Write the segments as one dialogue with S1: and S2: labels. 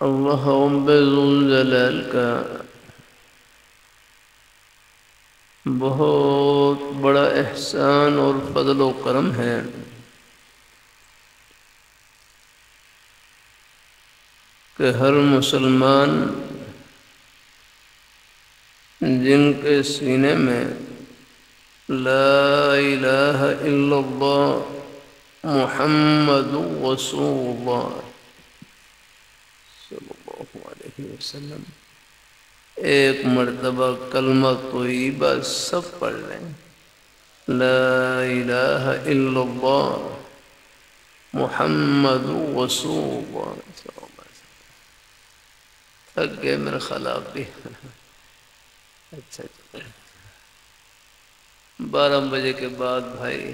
S1: اللہ رب ذوالجلال کا بہت بڑا احسان اور فضل و کرم ہے کہ ہر مسلمان جن کے سینے میں لا الہ الا اللہ محمد رسول اللہ صلی اللہ علیہ وسلم ایک مرتبہ کلمہ طیبہ سب پڑھ لیں، لا الہ الا اللہ محمد رسول اللہ صلی اللہ علیہ وسلم۔ تھک گئے میرے خلاف بھی؟ اچھا 12 بجے کے بعد بھائی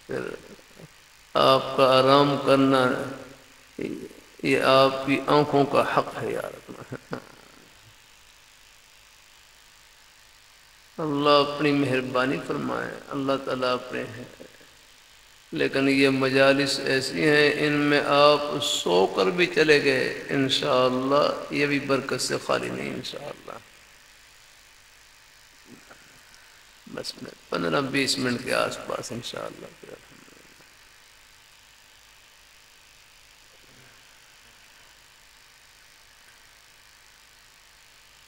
S1: پھر آپ کا آرام کرنا یہ آپ کی آنکھوں کا حق ہے یار۔ اللہ اپنی مہربانی فرمائے، اللہ تعالیٰ اپنے ہیں، لیکن یہ مجالس ایسی ہیں ان میں آپ سو کر بھی چلے گئے انشاءاللہ یہ بھی برکت سے خالی نہیں انشاءاللہ۔ بس 15-20 منٹ کے آس پاس انشاءاللہ۔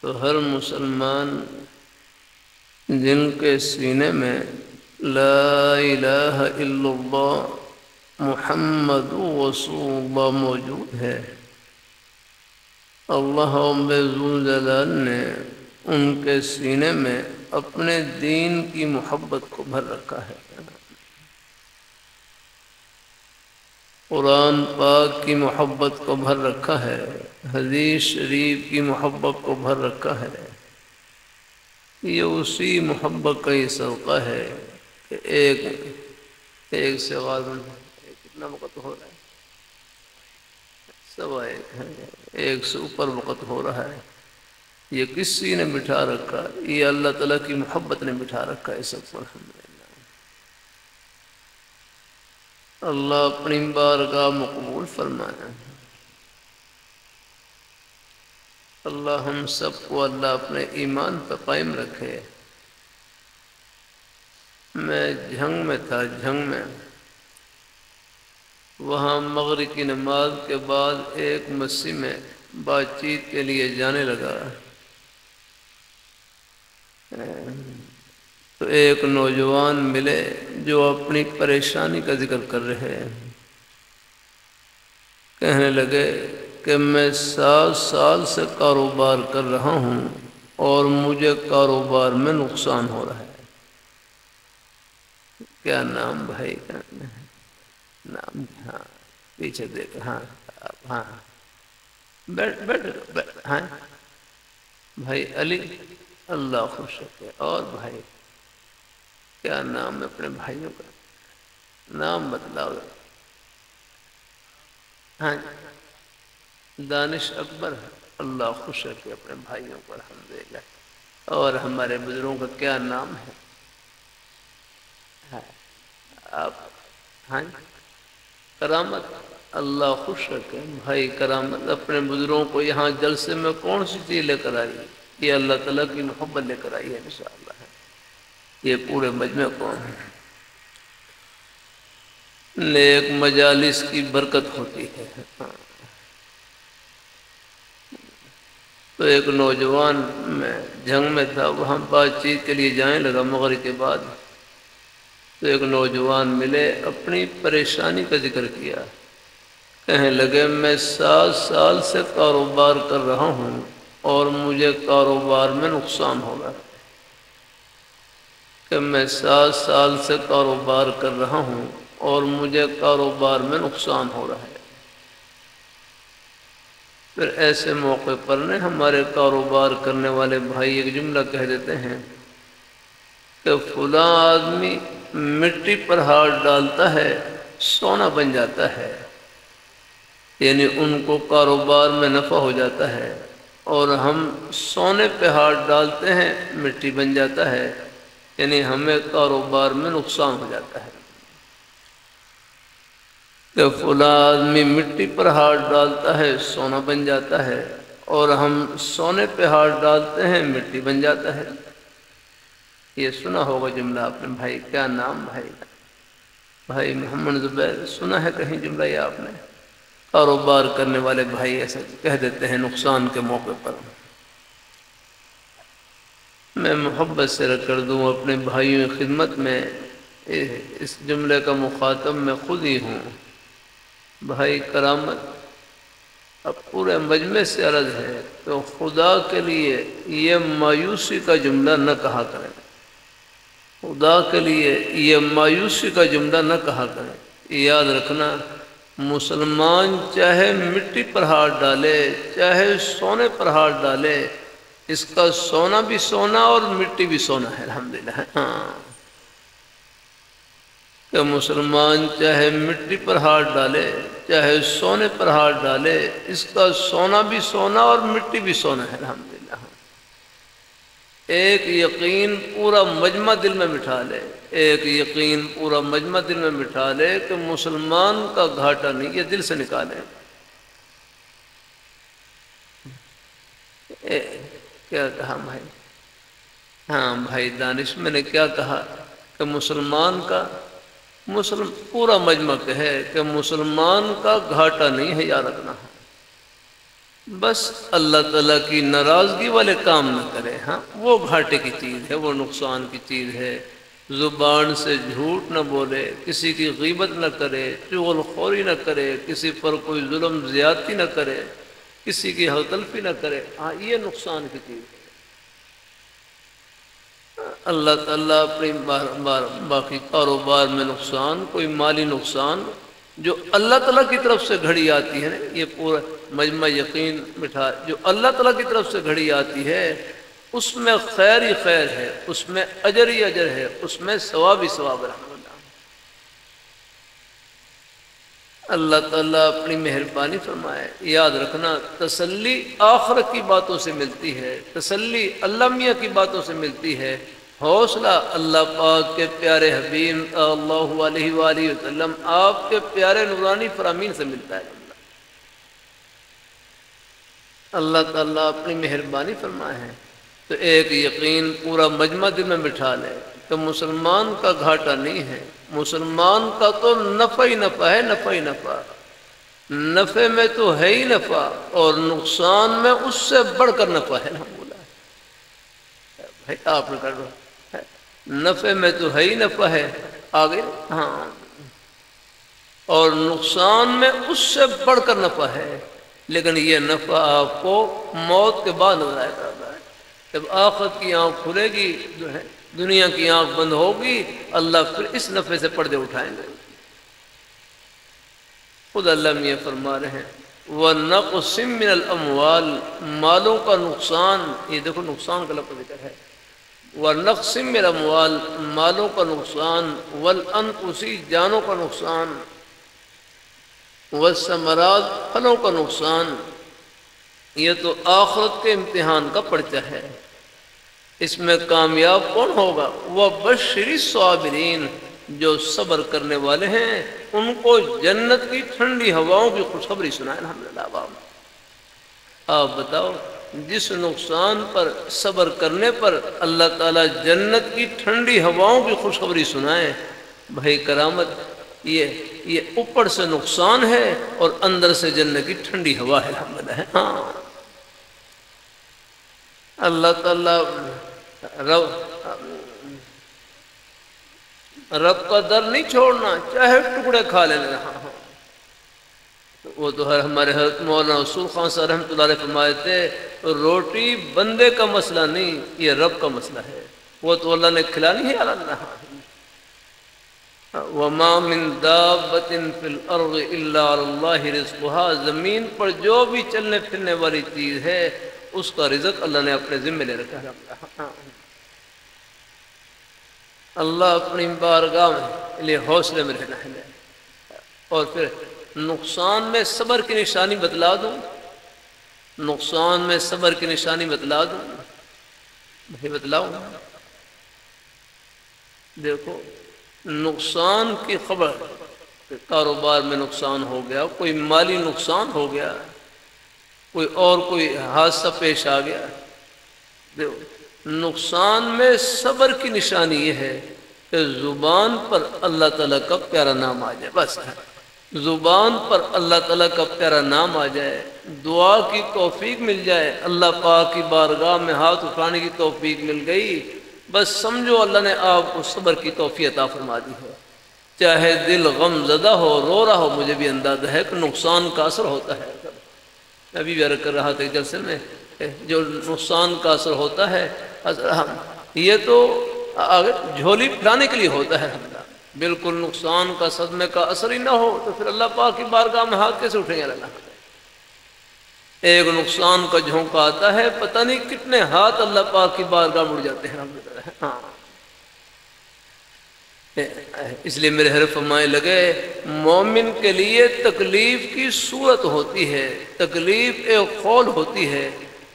S1: تو ہر مسلمان جن کے سینے میں لا الہ الا اللہ محمد رسول اللہ موجود ہے، اللہ رب ذوالجلال نے ان کے سینے میں اپنے دین کی محبت کو بھر رکھا ہے، قرآن پاک کی محبت کو بھر رکھا ہے، حدیث شریف کی محبت کو بھر رکھا ہے۔ یہ اسی محبت کا یہ صدقہ ہے کہ ایک سے غالب کتنا وقت ہو رہا ہے؟ 1:15 سے اوپر وقت ہو رہا ہے۔ یہ کسی نے بٹھا رکھا؟ یہ اللہ تعالیٰ کی محبت نے بٹھا رکھا ہے سب کو۔ الحمدللہ اللہ اپنی بارگاہ مقبول فرمائے۔ اللہ ہم سب کو اللہ اپنے ایمان پہ قائم رکھے۔ میں جھنگ میں تھا، جھنگ میں وہاں مغرب کی نماز کے بعد ایک مسجد میں بات چیت کے لیے جانے لگا تو ایک نوجوان ملے جو اپنی پریشانی کا ذکر کر رہے ہیں۔ کہنے لگے کہ میں 7 سال سے کاروبار کر رہا ہوں اور مجھے کاروبار میں نقصان ہو رہا ہے۔ کیا نام بھائی کا نام؟ ہاں پیچھے دیکھ، ہاں ہاں بیٹھ ہاں بھائی علی، اللہ خوش رکھے۔ اور بھائی کیا نام ہے اپنے بھائیوں کا؟ نام بتلاؤ۔ ہاں دانش اکبر، اللہ خوش رکھے اپنے بھائیوں کو الحمدللہ۔ اور ہمارے بزرگوں کا کیا نام ہے؟ آپ ہاں کرامت، اللہ خوش رکھے بھائی کرامت اپنے بزرگوں کو یہاں جلسے میں کون سی چیز لے کر آئی؟ یہ اللہ تعالیٰ کی محبت لے کر آئی ہے انشاءاللہ۔ یہ پورے مجمع کو نیک مجالس کی برکت ہوتی ہے۔ تو ایک نوجوان میں جنگ میں تھا، وہاں بات چیت کے لیے جانے لگا مغرب کے بعد، تو ایک نوجوان ملے، اپنی پریشانی کا ذکر کیا۔ کہنے لگے میں 7 سال سے کاروبار کر رہا ہوں اور مجھے کاروبار میں نقصان ہو رہا ہے۔ کہ میں 7 سال سے کاروبار کر رہا ہوں اور مجھے کاروبار میں نقصان ہو رہا ہے۔ پھر ایسے موقع پر نے ہمارے کاروبار کرنے والے بھائی ایک جملہ کہہ دیتے ہیں کہ فلاں آدمی مٹی پر ہاتھ ڈالتا ہے سونا بن جاتا ہے، یعنی ان کو کاروبار میں نفع ہو جاتا ہے، اور ہم سونے پہ ہاتھ ڈالتے ہیں مٹی بن جاتا ہے، یعنی ہمیں کاروبار میں نقصان ہو جاتا ہے۔ کہ فلاں آدمی مٹی پر ہاتھ ڈالتا ہے سونا بن جاتا ہے، اور ہم سونے پہ ہاتھ ڈالتے ہیں مٹی بن جاتا ہے۔ یہ سنا ہوگا جملہ آپ نے، بھائی کیا نام بھائی کا؟ بھائی محمد زبیر، سنا ہے کہیں جملہ یہ آپ نے؟ کاروبار کرنے والے بھائی ایسے کہہ دیتے ہیں نقصان کے موقع پر۔ میں محبت سے رکھ کر دوں اپنے بھائیوں کی خدمت میں، اس جملے کا مخاطب میں خود ہی ہوں۔ بھائی کرامت، اب پورے مجمع سے عرض ہے تو خدا کے لیے یہ مایوسی کا جملہ نہ کہا کریں، خدا کے لیے یہ مایوسی کا جملہ نہ کہا کریں۔ یاد رکھنا، مسلمان چاہے مٹی پر ہاتھ ڈالے چاہے سونے پر ہاتھ ڈالے، اس کا سونا بھی سونا اور مٹی بھی سونا ہے، الحمدللہ۔ ہاں، کہ مسلمان چاہے مٹی پر ہاتھ ڈالے چاہے سونے پر ہاتھ ڈالے، اس کا سونا بھی سونا اور مٹی بھی سونا ہے، الحمدللہ۔ ایک یقین پورا مجمع دل میں بٹھا لے، ایک یقین پورا مجمع دل میں بٹھا لے کہ مسلمان کا گھاٹا نہیں، یہ دل سے نکالے۔ کیا کہا بھائی؟ ہاں بھائی دانش، میں نے کیا کہا کہ مسلمان کا پورا مجمع کہے کہ مسلمان کا گھاٹا نہیں ہے، یاد رکھنا ہے۔ بس اللہ تعالیٰ کی ناراضگی والے کام نہ کرے، ہاں وہ گھاٹے کی چیز ہے، وہ نقصان کی چیز ہے۔ زبان سے جھوٹ نہ بولے، کسی کی غیبت نہ کرے، چغل خوری نہ کرے، کسی پر کوئی ظلم زیادتی نہ کرے، کسی کی حق تلفی نہ کرے، ہاں یہ نقصان کی چیز ہے۔ اللہ تعالیٰ اپنی باقی کاروبار میں نقصان، کوئی مالی نقصان جو اللہ تعالیٰ کی طرف سے گھڑی آتی ہے نا، یہ پورا مجمع یقین بٹھا، جو اللہ تعالیٰ کی طرف سے گھڑی آتی ہے اس میں خیر ہی خیر ہے، اس میں اجر ہی اجر ہے، اس میں ثواب ہی ثواب ہے۔ اللہ تعالیٰ اپنی مہربانی فرمائے۔ یاد رکھنا، تسلی آخرت کی باتوں سے ملتی ہے، تسلی اللہ میاں کی باتوں سے ملتی ہے، حوصلہ اللہ پاک کے پیارے حبیب صلی اللہ علیہ وآلہ وسلم آپ کے پیارے نورانی فرامین سے ملتا ہے۔ اللہ تعالیٰ اپنی مہربانی فرمائے ہے تو ایک یقین پورا مجمع دل میں بٹھا لے کہ مسلمان کا گھاٹا نہیں ہے، مسلمان کا تو نفع ہی نفع ہے، نفع ہی نفع، نفع میں تو ہے ہی نفع، اور نقصان میں اس سے بڑھ کر نفع ہے۔ بولا بھائی آپ نے کر دو، نفع میں تو ہے ہی نفع ہے آگے، ہاں، اور نقصان میں اس سے بڑھ کر نفع ہے، لیکن یہ نفع آپ کو موت کے بعد نظر آئے گا۔ جب آخرت کی آنکھ کھلے گی، دنیا کی آنکھ بند ہوگی، اللہ پھر اس نفع سے پردے اٹھائیں گے۔ خود اللہ میاں فرما رہے ہیں وَنَقْصٍ مِّنَ الْأَمْوَالِ، مالوں کا نقصان، یہ دیکھو نقصان کا لفظ ذکر ہے، وَنَقْصٍ مِّنَ الْأَمْوَالِ، مالوں کا نقصان، وَالْأَنفُسِ، جانوں کا نقصان، وَالثَّمَرَاتِ، پھلوں کا نقصان۔ یہ تو آخرت کے امتحان کا پرچہ ہے، اس میں کامیاب کون ہوگا؟ وَبَشِّرِ الصَّابِرِينَ، جو صبر کرنے والے ہیں ان کو جنت کی ٹھنڈی ہواؤں کی خوشخبری سنائے۔ الحمدللہ۔ آپ بتاؤ، جس نقصان پر صبر کرنے پر اللہ تعالیٰ جنت کی ٹھنڈی ہواؤں کی خوشخبری سنائے، بھائی کرامت، یہ اوپر سے نقصان ہے اور اندر سے جنت کی ٹھنڈی ہوا ہے۔ الحمدللہ۔ ہاں، اللہ تعالیٰ رب کا در نہیں چھوڑنا، چاہے ٹکڑے کھا لینا۔ وہ تو ہمارے حضرت مولانا رسول خان صاحب رحمۃ اللہ علیہ فرمائے تھے، روٹی بندے کا مسئلہ نہیں، یہ رب کا مسئلہ ہے، وہ تو اللہ نے کھلانی ہے۔ اللہ وَمَا مِن دَابَّةٍ فِي الْأَرْضِ إِلَّا عَلَى اللَّهِ رِزْقُهَا، زمین پر جو بھی چلنے پھرنے والی چیز ہے اس کا رزق اللہ نے اپنے ذمہ لے رکھا ہے۔ اللہ اپنی بارگاہ میں لیے حوصلے میں رہنا ہے۔ اور پھر نقصان میں صبر کی نشانی بتلا دوں، نقصان میں صبر کی نشانی بتلا دوں، بھائی بتلاؤں۔ دیکھو، نقصان کی خبر کہ کاروبار میں نقصان ہو گیا، کوئی مالی نقصان ہو گیا، کوئی حادثہ پیش آ گیا، نقصان میں صبر کی نشانی یہ ہے کہ زبان پر اللہ تعالیٰ کا پیارا نام آ جائے، بس زبان پر اللہ تعالیٰ کا پیارا نام آ جائے، دعا کی توفیق مل جائے، اللہ پاک کی بارگاہ میں ہاتھ اٹھانے کی توفیق مل گئی، بس سمجھو اللہ نے آپ کو صبر کی توفیق عطا فرما دی ہے۔ چاہے دل غم زدہ ہو، رو رہا ہو، مجھے بھی اندازہ ہے کہ نقصان کا اثر ہوتا ہے۔ ابھی بھی عرض کر رہا تھا جلسے میں، جو نقصان کا اثر ہوتا ہے یہ تو جھولی پھیلانے کے لیے ہوتا ہے، بالکل نقصان کا صدمے کا اثر ہی نہ ہو تو پھر اللہ پاک کی بارگاہ میں ہاتھ کیسے اٹھیں گے اللہ؟ ایک نقصان کا جھونکا آتا ہے، پتہ نہیں کتنے ہاتھ اللہ پاک کی بارگاہ مڑ جاتے ہیں۔ ہاں، اس لیے میرے حضرت فرمائے لگے مومن کے لیے تکلیف کی صورت ہوتی ہے، تکلیف ایک خول ہوتی ہے،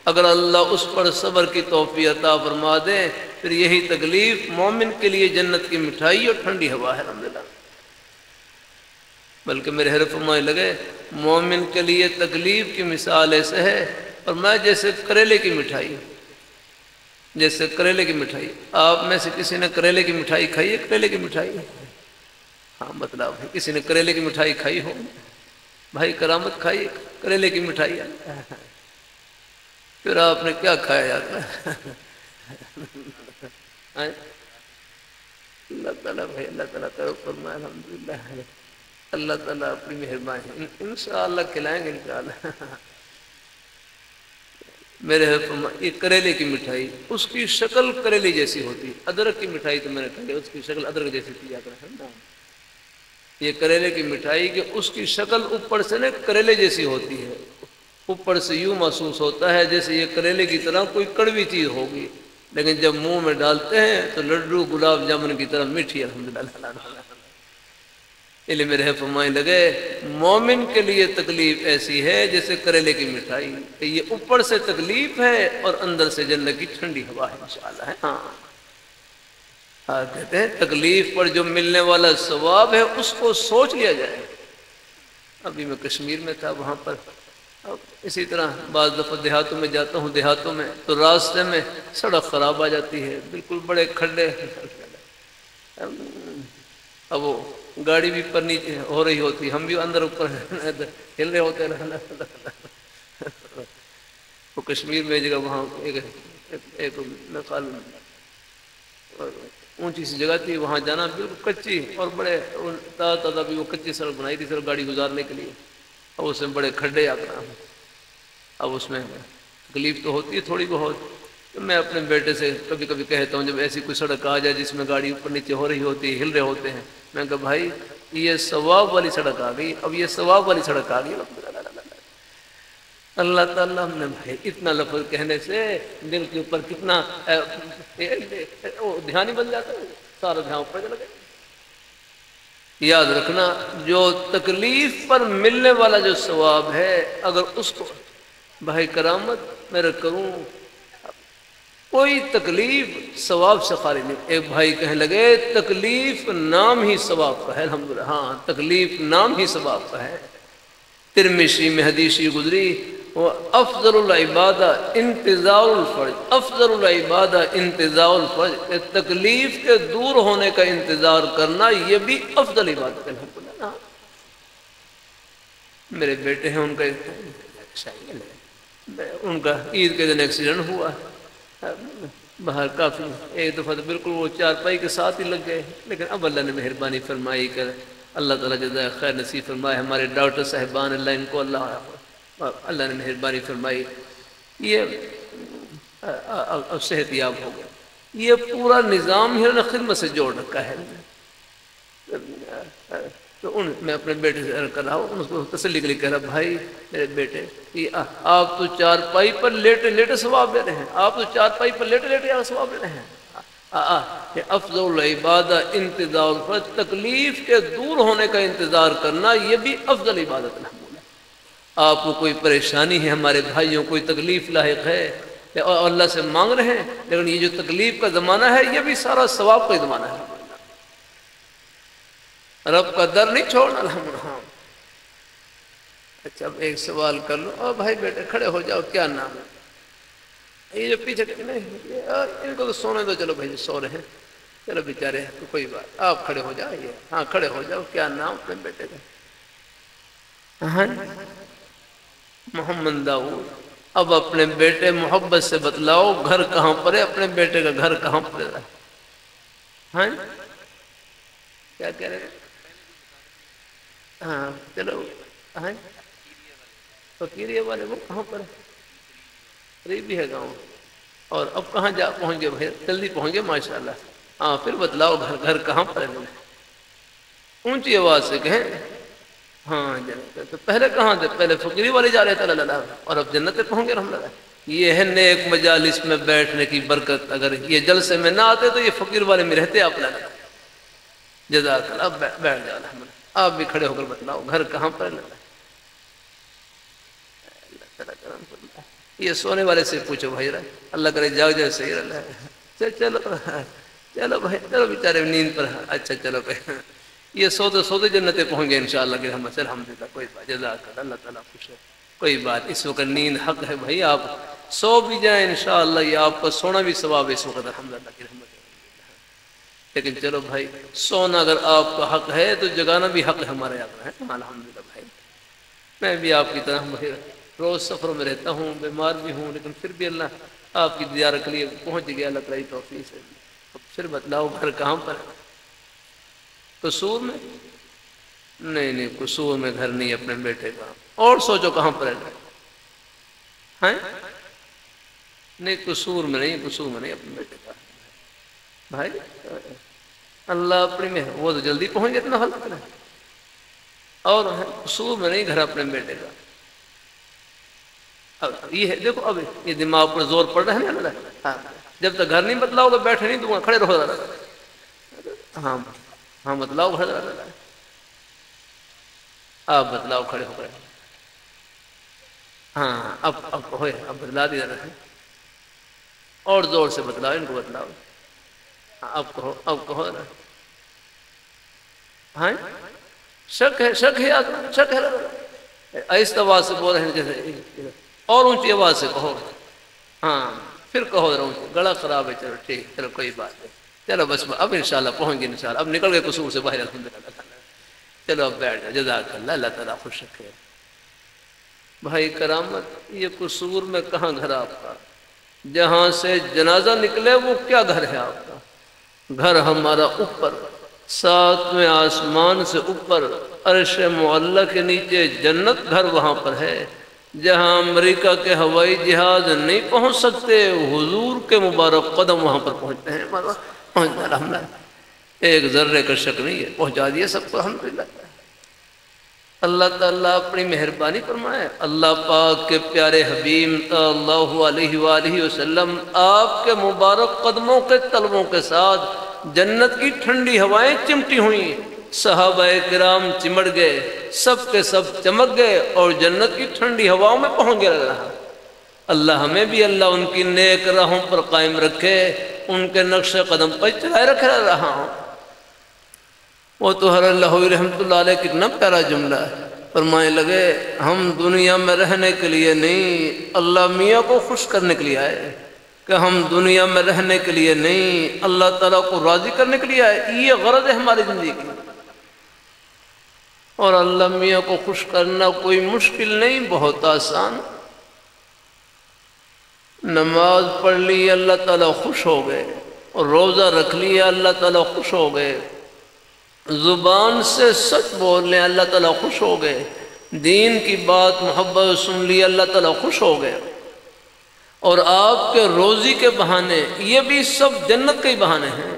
S1: اگر اللہ اس پر صبر کی توفیق عطا فرما دے پھر یہی تکلیف مومن کے لیے جنت کی مٹھائی اور ٹھنڈی ہوا ہے الحمدللہ۔ بلکہ میرے حضرت فرمائے لگے مومن کے لیے تکلیف کی مثال ایسے ہے، اور میں جیسے کریلے کی مٹھائی، جیسے کریلے کی مٹھائی، آپ میں سے کسی نے کریلے کی مٹھائی کھائی ہے؟ کریلے کی مٹھائی، ہاں مطلب ہے کسی نے کریلے کی مٹھائی کھائی ہو؟ بھائی کرامت کھائی کریلے کی مٹھائی؟ پھر آپ نے کیا کھایا جاتا ہے؟ اللہ تعالیٰ بھائی، اللہ تعالیٰ کرو فرمائے الحمدللہ، اللہ تعالیٰ اپنی مہربانی انشاءاللہ کھلائیں گے انشاءاللہ۔ میرے یہ کریلے کی مٹھائی، اس کی شکل کریلے جیسی ہوتی ہے۔ ادرک کی مٹھائی تو میں نے کہا اس کی شکل ادرک جیسی تھی، یاد رکھنا۔ یہ کریلے کی مٹھائی کہ اس کی شکل اوپر سے کریلے جیسی ہوتی ہے، اوپر سے یوں محسوس ہوتا ہے جیسے یہ کریلے کی طرح کوئی کڑوی چیز ہوگی، لیکن جب منہ میں ڈالتے ہیں تو لڈو گلاب جامن کی طرح میٹھی الحمدللہ۔ اس لیے میرے فرمائے لگے مومن کے لیے تکلیف ایسی ہے جیسے کریلے کی مٹھائی، کہ یہ اوپر سے تکلیف ہے اور اندر سے جنت کی ٹھنڈی ہوا ہے انشاءاللہ۔ ہاں کہتے ہیں تکلیف پر جو ملنے والا ثواب ہے اس کو سوچ لیا جائے۔ ابھی میں کشمیر میں تھا، وہاں پر اسی طرح بعض دفعہ دیہاتوں میں جاتا ہوں، دیہاتوں میں تو راستے میں سڑک خراب آ جاتی ہے، بالکل بڑے کھڈے، اب وہ گاڑی بھی پر نیچے ہو رہی ہوتی، ہم بھی اندر اوپر ہل رہے ہوتے ہیں۔ وہ کشمیر میں جگہ وہاں ایک مثال اونچی سی جگہ تھی، وہاں جانا بالکل کچی اور بڑے تازہ بھی وہ کچی سڑک بنائی تھی صرف گاڑی گزارنے کے لیے، اور اس میں بڑے کھڈے آتا۔ اب اس میں تکلیف تو ہوتی ہے تھوڑی بہت، تو میں اپنے بیٹے سے کبھی کبھی کہتا ہوں جب ایسی کوئی سڑک آ جائے جس میں گاڑی اوپر نیچے ہو رہی ہوتی ہے، ہل رہے ہوتے ہیں، میں کہا بھائی یہ ثواب والی سڑک آ گئی، اب یہ ثواب والی سڑک آ گئی۔ اللہ تعالیٰ ہم نے بھائی اتنا لفظ کہنے سے دل کے اوپر کتنا دھیان ہی بن جاتا ہے، سارا دھیان اوپر چلا گیا۔ یاد رکھنا جو تکلیف پر ملنے والا جو ثواب ہے، اگر اس کو بھائی کرامت میں کروں، کوئی تکلیف ثواب سے خالی نہیں۔ ایک بھائی کہنے لگے تکلیف نام ہی ثواب کا ہے، الحمدللہ۔ ہاں تکلیف نام ہی ثواب کا ہے۔ ترمذی میں حدیث گزری، وہ افضل العبادہ انتظار الفرج، افضل العبادہ انتظار الفرج، تکلیف کے دور ہونے کا انتظار کرنا یہ بھی افضل عبادت ہے الحمدللہ۔ میرے بیٹے ہیں، ان کا عید کے دن ایکسیڈنٹ ہوا، باہر کافی ایک دفعہ تو بالکل وہ چارپائی کے ساتھ ہی لگ گئے، لیکن اب اللہ نے مہربانی فرمائی کر اللہ تعالیٰ جزائے خیر نصیب فرمائے۔ ہمارے ڈاکٹر صاحبان اللہ ان کو اللہ نے مہربانی فرمائی، یہ صحت یاب ہو گیا۔ یہ پورا نظام ہی انہوں نے خدمت سے جوڑ رکھا ہے۔ تو میں اپنے بیٹے سے عرض کر رہا ہوں، ان کو تسلی کے لیے کہہ رہا بھائی میرے بیٹے آپ تو چارپائی پر لیٹے لیٹے ثواب لے رہے ہیں، آپ تو چارپائی پر لیٹے لیٹے یہاں ثواب لے رہے ہیں۔ افضل العبادہ انتظار الفرج، تکلیف کے دور ہونے کا انتظار کرنا یہ بھی افضل عبادت ہے۔ آپ کو کوئی پریشانی ہے، ہمارے بھائیوں کوئی تکلیف لاحق ہے اور اللہ سے مانگ رہے ہیں، لیکن یہ جو تکلیف کا زمانہ ہے یہ بھی سارا ثواب کا زمانہ ہے۔ رب کا در نہیں چھوڑنا الحمدللہ۔ اچھا اب ایک سوال کر لو، اور بھائی بیٹے کھڑے ہو جاؤ، کیا نام ہے؟ یہ جو پیچھے نہیں ان کو تو سونے دو، چلو بھائی سو رہے ہیں، چلو بیچارے تو کوئی بات، آپ کھڑے ہو جائیے، ہاں کھڑے ہو جاؤ، کیا نام اپنے بیٹے کا؟ ہاں محمد داؤد۔ اب اپنے بیٹے محبت سے بتلاؤ گھر کہاں پر ہے، اپنے بیٹے کا گھر کہاں پر ہے؟ ہاں کیا کہہ رہے ہیں؟ ہاں چلو، ہاں فقیریہ والے وہ کہاں پر ہے؟ قریب بھی ہے گاؤں، اور اب کہاں جا پہنچ گئے بھائی؟ جلدی پہنچ گئے ماشاءاللہ۔ ہاں پھر بتلاؤ گھر کہاں پر ہے؟ اونچی آواز سے کہیں۔ ہاں جنت تو پہلے کہاں تھے؟ پہلے فقیری والے جا رہے تھے اللہ، اور اب جنت پہ پہنچ گئے الحمدللہ۔ یہ ہے نیک مجالس میں بیٹھنے کی برکت، اگر یہ جلسے میں نہ آتے تو یہ فقیر والے میں رہتے آپ اللہ۔ جزاک اللہ، اب بیٹھ جاؤ الحمدللہ۔ آپ بھی کھڑے ہو کر بتلاؤ گھر کہاں پر ہے؟ یہ سونے والے سے پوچھو بھائی، اللہ کرے جاگ جائے صحیح رہا ہے۔ چلو چلو بھائی، چلو بیچارے نیند پر۔ اچھا چلو بھائی، یہ سوتے جنتیں پہنچ گئے انشاءاللہ کی رحمت سے الحمدللہ۔ کوئی بات، جزاک اللہ، اللہ تعالیٰ خوش ہے، کوئی بات۔ اس وقت نیند حق ہے بھائی، آپ سو بھی جائیں انشاءاللہ، یہ آپ کا سونا بھی ثواب ہے اس وقت الحمدللہ کی رحمت ہے۔ لیکن چلو بھائی، سونا اگر آپ کا حق ہے تو جگانا بھی حق ہے ہمارے یہاں ہے الحمدللہ بھائی۔ میں بھی آپ کی طرح روز سفروں میں رہتا ہوں، بیمار بھی ہوں، لیکن پھر بھی اللہ آپ کی زیارت کے لیے پہنچ گیا اللہ تعالیٰ کی توفیق سے۔ پھر بتلاؤ گھر کہاں پر ہے؟ قصور میں؟ نہیں قصور میں گھر نہیں اپنے بیٹے کا، اور سوچو کہاں پر ہے؟ ہیں نہیں قصور میں نہیں، قصور میں نہیں اپنے بیٹے کا بھائی۔ اللہ اپنی میں وہ تو جلدی پہنچ گئے اتنا حل کرے، اور قصور میں نہیں گھر اپنے بیٹے کا۔ اب یہ ہے دیکھو، اب یہ دماغ پر زور پڑ رہا ہے نا، ہاں جب تک گھر نہیں بتلاؤ گے بیٹھے نہیں، تو کھڑے رہو۔ ہاں ہاں بتلاؤ گھر، آپ بتلاؤ کھڑے ہو کر۔ ہاں اب ہوئے، اب بتلا دیا رہے، اور زور سے بتلاؤ ان کو، بتلاؤ اب کہو، اب کہو نا۔ ہاں شک ہے، شک ہے، شک ہے، آہستہ آواز سے بول رہے ہیں جیسے، اور اونچی آواز سے کہو۔ ہاں پھر کہو ذرا اونچی، گلا خراب ہے، چلو ٹھیک، چلو کوئی بات نہیں، چلو بس اب انشاءاللہ پہنچ گئے انشاءاللہ، اب نکل گئے قصور سے باہر الحمدللہ۔ چلو اب بیٹھ جاؤ، جزاک اللہ، اللہ تعالیٰ خوش رکھے۔ بھائی کرامت، یہ قصور میں کہاں گھر آپ کا؟ جہاں سے جنازہ نکلے وہ کیا گھر ہے آپ کا؟ گھر ہمارا اوپر، ساتویں آسمان سے اوپر، عرش معلی کے نیچے جنت، گھر وہاں پر ہے جہاں امریکہ کے ہوائی جہاز نہیں پہنچ سکتے، حضور کے مبارک قدم وہاں پر پہنچتے ہیں۔ پہنچنا الحمدللہ، ایک ذرے کا شک نہیں ہے، پہنچا دیے سب کو الحمدللہ۔ اللہ تعالیٰ اپنی مہربانی فرمائے، اللہ پاک کے پیارے حبیب صلی اللہ علیہ وآلہ وسلم آپ کے مبارک قدموں کے تلووں کے ساتھ جنت کی ٹھنڈی ہوائیں چمٹی ہوئیں، صحابہ کرام چمڑ گئے، سب کے سب چمک گئے، اور جنت کی ٹھنڈی ہواؤں میں پہنچ گیا رہا۔ اللہ ہمیں بھی اللہ ان کی نیک راہوں پر قائم رکھے، ان کے نقش قدم پر چلائے رکھے رہا ہوں۔ وہ تو ہر اللہ رحمت اللہ علیہ کتنا پیارا جملہ ہے، فرمائے لگے ہم دنیا میں رہنے کے لیے نہیں، اللہ میاں کو خوش کرنے کے لیے آئے، کہ ہم دنیا میں رہنے کے لیے نہیں، اللہ تعالیٰ کو راضی کرنے کے لیے آئے، یہ غرض ہے ہماری زندگی کی۔ اور اللہ میاں کو خوش کرنا کوئی مشکل نہیں، بہت آسان۔ نماز پڑھ لی اللہ تعالیٰ خوش ہو گئے، اور روزہ رکھ لیا اللہ تعالیٰ خوش ہو گئے، زبان سے سچ بول لیں اللہ تعالیٰ خوش ہو گئے، دین کی بات محبت سن لی اللہ تعالیٰ خوش ہو گئے، اور آپ کے روزی کے بہانے یہ بھی سب جنت کے ہی بہانے ہیں۔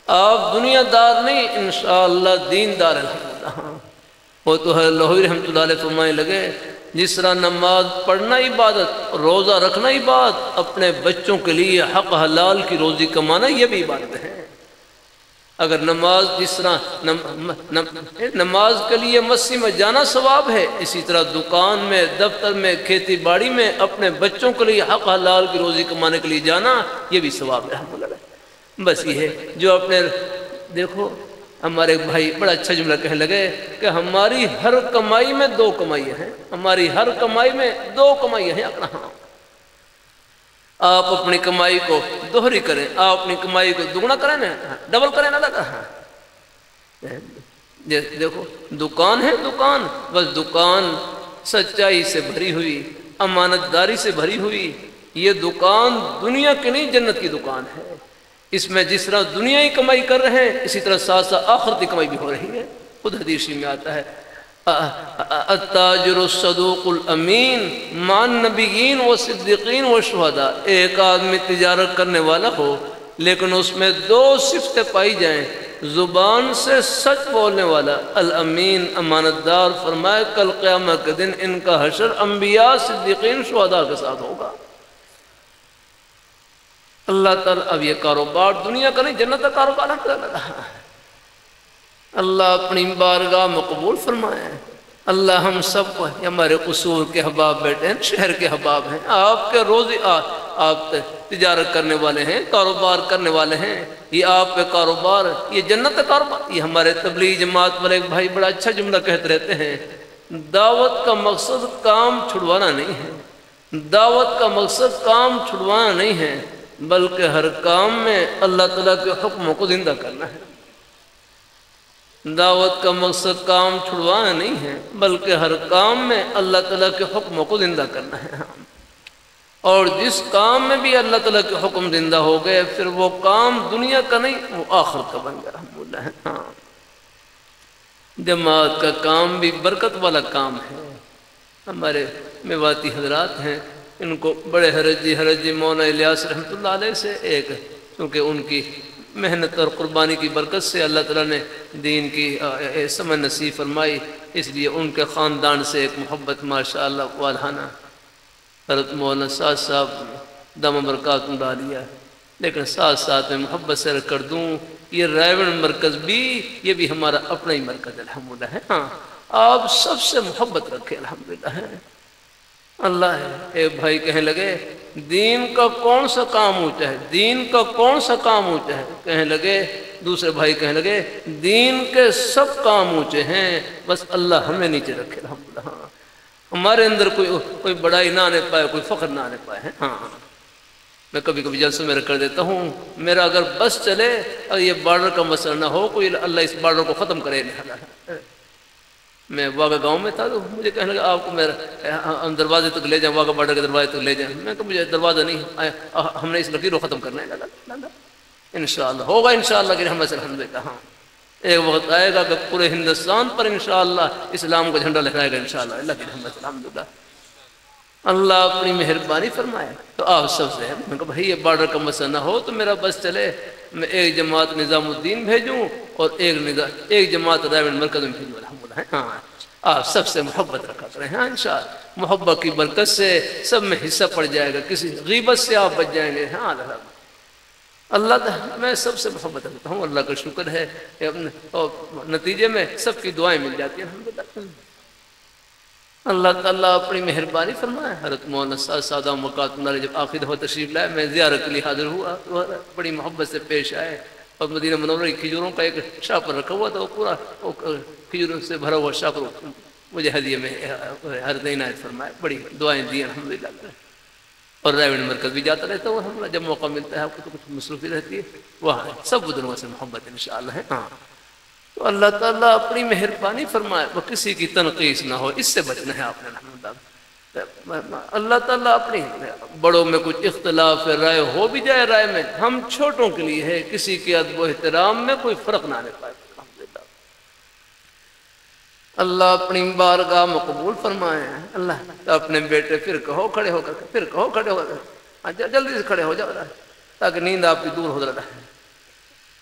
S1: آپ دنیا دار نہیں، انشاءاللہ دین دار ہیں۔ وہ تو ہے اللہ رحمت اللہ علیہ فرمائے لگے، جس طرح نماز پڑھنا عبادت، روزہ رکھنا عبادت، اپنے بچوں کے لیے حق حلال کی روزی کمانا یہ بھی عبادت ہے۔ اگر نماز جس طرح نماز کے لیے مسجد میں جانا ثواب ہے، اسی طرح دکان میں، دفتر میں، کھیتی باڑی میں اپنے بچوں کے لیے حق حلال کی روزی کمانے کے لیے جانا یہ بھی ثواب ہے۔ بس یہ ہے جو اپنے دیکھو ہمارے ایک بھائی بڑا اچھا جملہ کہنے لگے کہ ہماری ہر کمائی میں 2 کمائیاں ہیں، ہماری ہر کمائی میں 2 کمائیاں ہیں اپنا۔ ہاں آپ اپنی کمائی کو دوہری کریں، آپ اپنی کمائی کو دگنا کریں نا، ڈبل کریں نہ لگا۔ دیکھو دکان ہے، دکان بس دکان سچائی سے بھری ہوئی، امانت داری سے بھری ہوئی، یہ دکان دنیا کی نہیں جنت کی دکان ہے۔ اس میں جس طرح دنیا ہی کمائی کر رہے ہیں اسی طرح ساتھ ساتھ آخرت کی کمائی بھی ہو رہی ہے۔ خود حدیث میں آتا ہے التاجر الصدوق الامین مع النبیین والصدیقین والشہداء، ایک آدمی تجارت کرنے والا ہو لیکن اس میں 2 صفتیں پائی جائیں، زبان سے سچ بولنے والا، الامین امانت دار، فرمائے کل قیامت کے دن ان کا حشر انبیاء صدیقین شہداء کے ساتھ ہوگا۔ اللہ تعالیٰ اب یہ کاروبار دنیا کا نہیں جنت کا کاروبار ہم کرنے لگا۔ اللہ اپنی بارگاہ میں قبول فرمائے۔ اللہ ہم سب کو، ہمارے قصور کے احباب بیٹھے ہیں، شہر کے احباب ہیں، آپ کے روزی آپ تجارت کرنے والے ہیں، کاروبار کرنے والے ہیں، یہ آپ کے کاروبار، یہ جنت کا کاروبار۔ یہ ہمارے تبلیغ جماعت والے ایک بھائی بڑا اچھا جملہ کہتے رہتے ہیں، دعوت کا مقصد کام چھڑوانا نہیں ہے، دعوت کا مقصد کام چھڑوانا نہیں ہے، بلکہ ہر کام میں اللہ تعالیٰ کے حکموں کو زندہ کرنا ہے۔ دعوت کا مقصد کام چھڑوانا نہیں ہے بلکہ ہر کام میں اللہ تعالیٰ کے حکموں کو زندہ کرنا ہے۔ اور جس کام میں بھی اللہ تعالیٰ کے حکم زندہ ہو گئے پھر وہ کام دنیا کا نہیں، وہ آخرت کا بن گیا۔ الحمدللہ ہے۔ ہاں جماعت کا کام بھی برکت والا کام ہے۔ ہمارے میواتی حضرات ہیں، ان کو بڑے حرجی مولانا الیاس رحمۃ اللہ علیہ سے ایک، کیونکہ ان کی محنت اور قربانی کی برکت سے اللہ تعالیٰ نے دین کی سمجھ نصیب فرمائی، اس لیے ان کے خاندان سے ایک محبت ماشاءاللہ والہانہ حضرت مولانا سعد صاحب دم برکات ڈالیا، لیکن ساتھ ساتھ میں محبت سے کر دوں یہ رائے مرکز بھی، یہ بھی ہمارا اپنا ہی مرکز الحمدللہ ہے۔ ہاں آپ سب سے محبت رکھیں الحمدللہ ہے۔ اللہ ہے۔ ایک بھائی کہنے لگے دین کا کون سا کام اونچا ہے، دین کا کون سا کام اونچا ہے؟ کہنے لگے، دوسرے بھائی کہنے لگے دین کے سب کام اونچے ہیں، بس اللہ ہمیں نیچے رکھے الحمدللہ۔ ہاں ہمارے اندر کوئی بڑائی نہ آنے پائے، کوئی فخر نہ آنے پائے۔ ہاں میں کبھی کبھی جلسوں میں کر دیتا ہوں، میرا اگر بس چلے اور یہ بارڈر کا مسئلہ نہ ہو، کوئی اللہ اس بارڈر کو ختم کرے نہیں۔ میں واگا گاؤں میں تھا تو مجھے کہنے لگا آپ کو میرا دروازے تک لے جائیں، واگا بارڈر کے دروازے تک لے جائیں۔ میں کہ مجھے دروازہ نہیں، ہم نے اس لکیر کو ختم کرنا ہے۔ انشاءاللہ ہوگا، انشاءاللہ کہ رحمت سے الحمدللہ۔ ہاں ایک وقت آئے گا کہ پورے ہندوستان پر انشاءاللہ اسلام کا جھنڈا لہرائے گا انشاءاللہ، اللہ کی رحمت سے الحمدللہ۔ اللہ اپنی مہربانی فرمائے۔ تو آپ سب سے میں کہا بھائی یہ بارڈر کا مسئلہ نہ ہو تو میرا بس چلے، میں ایک جماعت نظام الدین بھیجوں اور ایک جماعت رائے مرکز میں بھیجوں الحمدللہ۔ ہاں آپ سب سے محبت رکھا کریں۔ ہاں انشاءاللہ محبت کی برکت سے سب میں حصہ پڑ جائے گا، کسی غیبت سے آپ بچ جائیں گے۔ ہاں اللہ میں سب سے محبت رکھتا ہوں، اللہ کا شکر ہے اور نتیجے میں سب کی دعائیں مل جاتی ہیں الحمدللہ۔ اللہ تعالیٰ اپنی مہربانی فرمائے۔ حضرت مولانا سادہ مقات اللہ جب آخری دفعہ تشریف لائے، میں زیارت کے لیے حاضر ہوا، بڑی محبت سے پیش آئے اور مدینہ منورہ کی کھجوروں کا ایک شاپر رکھا ہوا تھا، وہ پورا کھجوروں سے بھرا ہوا شاپر مجھے ہدیے میں حضرت عنایت فرمائے، بڑی دعائیں دی الحمدللہ۔ اور رائے مرکز بھی جاتا رہتا ہوں، جب موقع ملتا ہے آپ کو تو کچھ مصروفی رہتی ہے، وہاں سب بدنوں سے محبت انشاءاللہ ہے۔ ہاں تو اللہ تعالیٰ اپنی مہربانی فرمائے، وہ کسی کی تنقیص نہ ہو، اس سے بچنا ہے آپ نے الحمدللہ۔ اللہ تعالیٰ اپنی بڑوں میں کچھ اختلاف رائے ہو بھی جائے، رائے میں ہم چھوٹوں کے لیے ہے، کسی کے ادب و احترام میں کوئی فرق نہ آنے پائے الحمدللہ۔ اللہ اپنی بارگاہ میں قبول فرمائے۔ اللہ اپنے بیٹے پھر کہو کھڑے ہو کر جلدی سے کھڑے ہو جاؤ تاکہ نیند آپ کی دور ہو رہا ہے۔